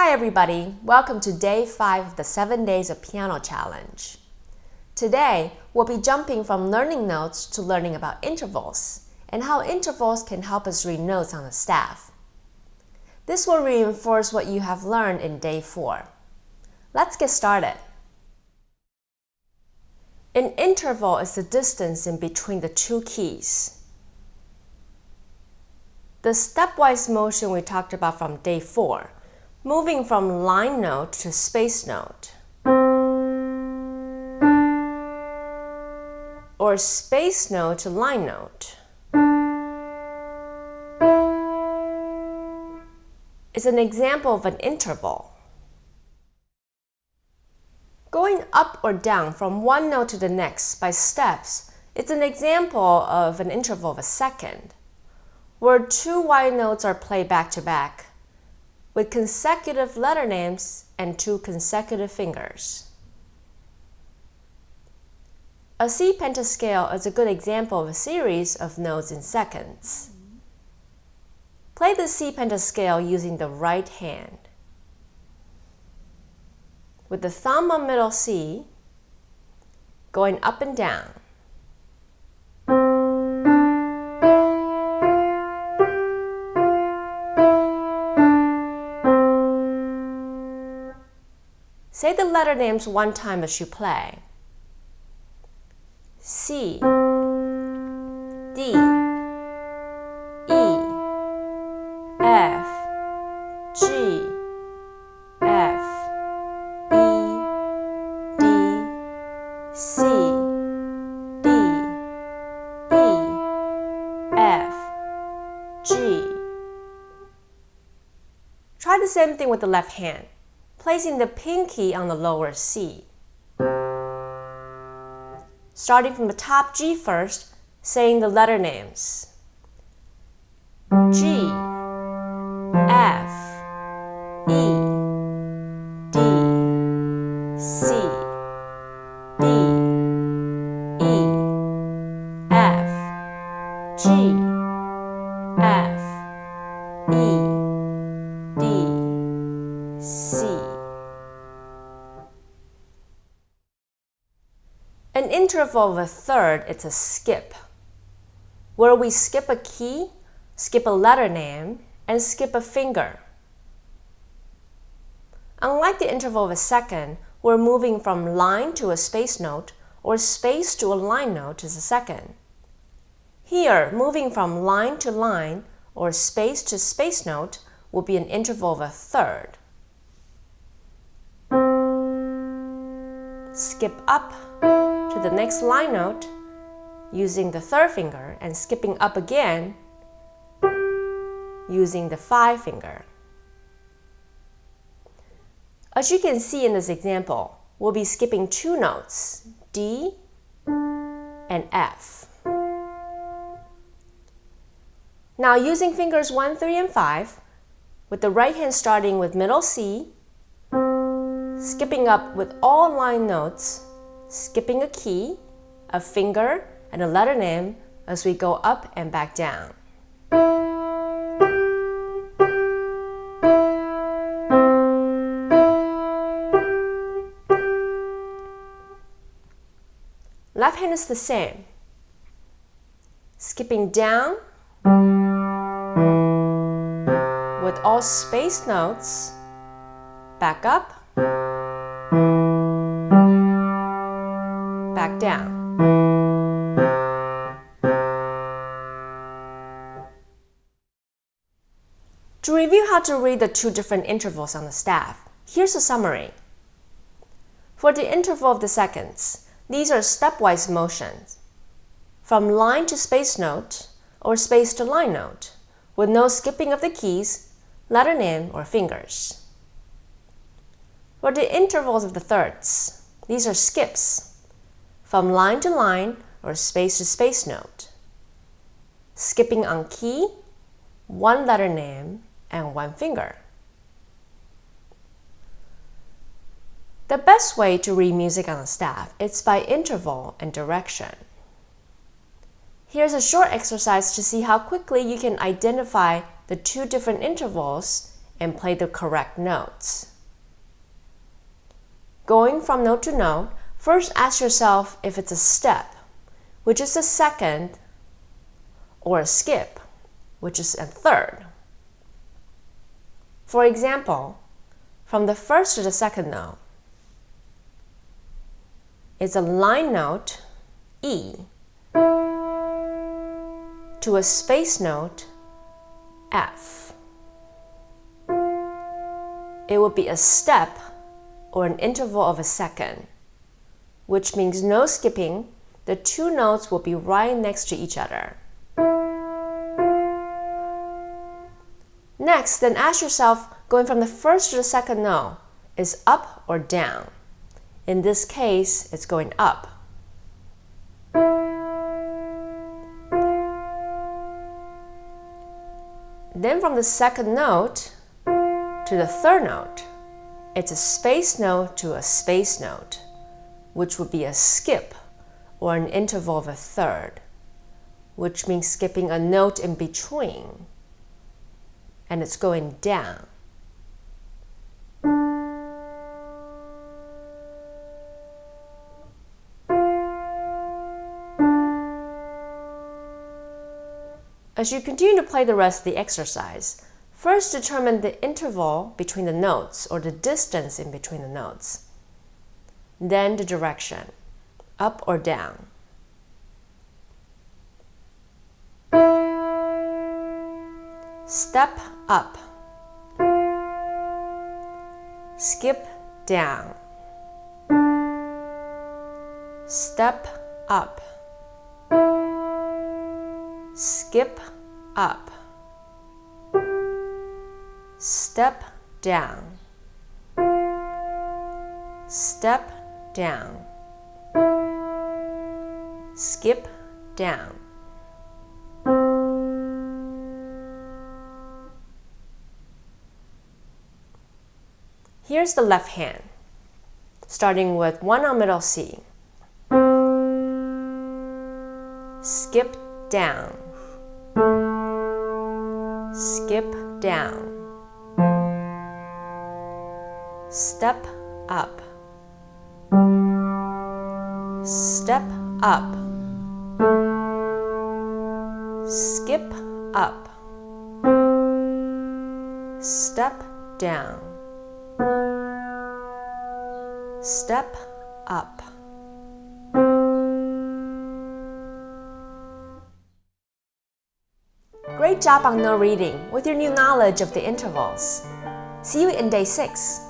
Hi everybody, welcome to day 5 of the 7 Days of Piano Challenge. Today, we'll be jumping from learning notes to learning about intervals and how intervals can help us read notes on the staff. This will reinforce what you have learned in day 4. Let's get started. An interval is the distance in between the two keys. The stepwise motion we talked about from day 4, moving from line note to space note, or space note to line note, is an example of an interval. Going up or down from one note to the next by steps is an example of an interval of a second, where two wide notes are played back to back, with consecutive letter names and two consecutive fingers. A C pentascale is a good example of a series of notes in seconds. Play the C pentascale using the right hand. With the thumb on middle C, going up and down. Say the letter names one time as you play. C, D, E, F, G, F, E, D, C, D, E, F, G. Try the same thing with the left hand, placing the pinky on the lower C. Starting from the top G first, saying the letter names. G, F, E, D, C, D, E, F, G, F, E, D, C. An interval of a third is a skip, where we skip a key, skip a letter name, and skip a finger. Unlike the interval of a second, where moving from line to a space note or space to a line note is a second. Here, moving from line to line or space to space note will be an interval of a third. Skip up to the next line note using the third finger and skipping up again using the 5 finger. As you can see in this example, we'll be skipping two notes, D and F. Now using fingers 1, 3, and 5, with the right hand starting with middle C, skipping up with all line notes, skipping a key, a finger, and a letter name as we go up and back down. Left hand is the same. Skipping down with all spaced notes, back up, back down. To review how to read the two different intervals on the staff, here's a summary. For the interval of the seconds, these are stepwise motions, from line to space note or space to line note, with no skipping of the keys, letter name, or fingers. For the intervals of the thirds, these are skips, from line to line or space to space note, skipping on key, one letter name, and one finger. The best way to read music on the staff is by interval and direction. Here's a short exercise to see how quickly you can identify the two different intervals and play the correct notes. Going from note to note, first ask yourself if it's a step, which is a second, or a skip, which is a third. For example, from the first to the second note, it's a line note, E, to a space note, F. It would be a step or an interval of a second, which means no skipping. The two notes will be right next to each other. Next, then ask yourself, going from the first to the second note, is up or down? In this case, it's going up. Then from the second note to the third note, it's a space note to a space note, which would be a skip or an interval of a third, which means skipping a note in between, and it's going down. As you continue to play the rest of the exercise, first determine the interval between the notes or the distance in between the notes. Then the direction, up or down. Step up. Skip down. Step up. Skip up. Step down. Step down. Skip down. Here's the left hand, starting with 1 on middle C. Skip down. Skip down. Step up. Step up. Skip up. Step down. Step up. Great job on note reading with your new knowledge of the intervals. See you in day 6.